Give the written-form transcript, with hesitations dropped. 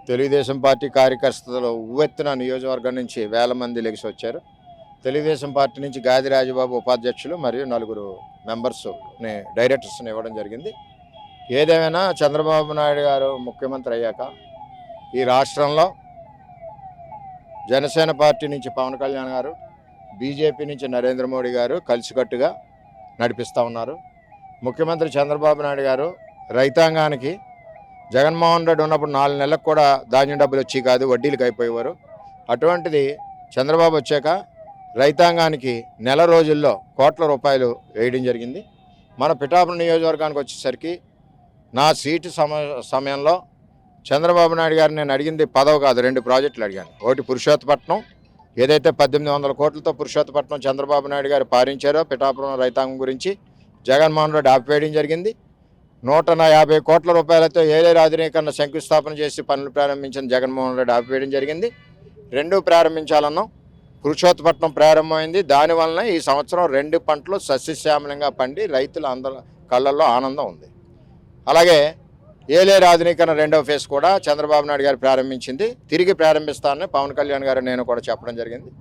Telugu Desam party కార్యకర్తలు ఉవ్వెత్తున నియోజకవర్గం నుంచి వేల మంది లెగిసి వచ్చారు. తెలుగుదేశం పార్టీ నుంచి గాది రాజబాబు ఉపాధ్యక్షులు మరియు నలుగురు మెంబర్స్ని డైరెక్టర్స్ని ఇవ్వడం జరిగింది. ఏదేమైనా చంద్రబాబు నాయుడు గారు ముఖ్యమంత్రి అయ్యాక ఈ రాష్ట్రంలో జనసేన పార్టీ నుంచి పవన్ కళ్యాణ్ గారు, బీజేపీ నుంచి నరేంద్ర మోడీ గారు కలిసికట్టుగా నడిపిస్తూ ఉన్నారు. ముఖ్యమంత్రి చంద్రబాబు నాయుడు గారు రైతాంగానికి జగన్మోహన్ రెడ్డి ఉన్నప్పుడు 4 నెలలకు కూడా ధాన్యం డబ్బులు వచ్చి కాదు, వడ్డీలకు అయిపోయేవారు. అటువంటిది చంద్రబాబు వచ్చాక రైతాంగానికి నెల రోజుల్లో కోట్ల రూపాయలు వేయడం జరిగింది. మన పిఠాపురం నియోజకవర్గానికి వచ్చేసరికి నా సీటు సమయంలో చంద్రబాబు నాయుడు గారు నేను అడిగింది 10 కాదు 2 ప్రాజెక్టులు అడిగాను. ఒకటి పురుషోత్తపట్నం, ఏదైతే 1800 కోట్లతో పురుషోత్తపట్నం చంద్రబాబు నాయుడు గారు పారించారో పిఠాపురం రైతాంగం గురించి జగన్మోహన్ రెడ్డి ఆపివేయడం జరిగింది. 150 కోట్ల రూపాయలతో ఏలేరు ఆధునీకరణ శంకుస్థాపన చేసి పనులు ప్రారంభించిన జగన్మోహన్ రెడ్డి ఆపివేయడం జరిగింది. 2 ప్రారంభించాలన్నాం. పురుషోత్తపట్నం ప్రారంభమైంది. దానివలన ఈ సంవత్సరం 2 పంటలు సస్యశ్యామలంగా పండి రైతుల కళ్ళల్లో ఆనందం ఉంది. అలాగే ఏలేరు ఆధునీకరణ 2వ ఫేజ్ కూడా చంద్రబాబు నాయుడు గారు ప్రారంభించింది. తిరిగి ప్రారంభిస్తానని పవన్ కళ్యాణ్ గారు నేను కూడా చెప్పడం జరిగింది.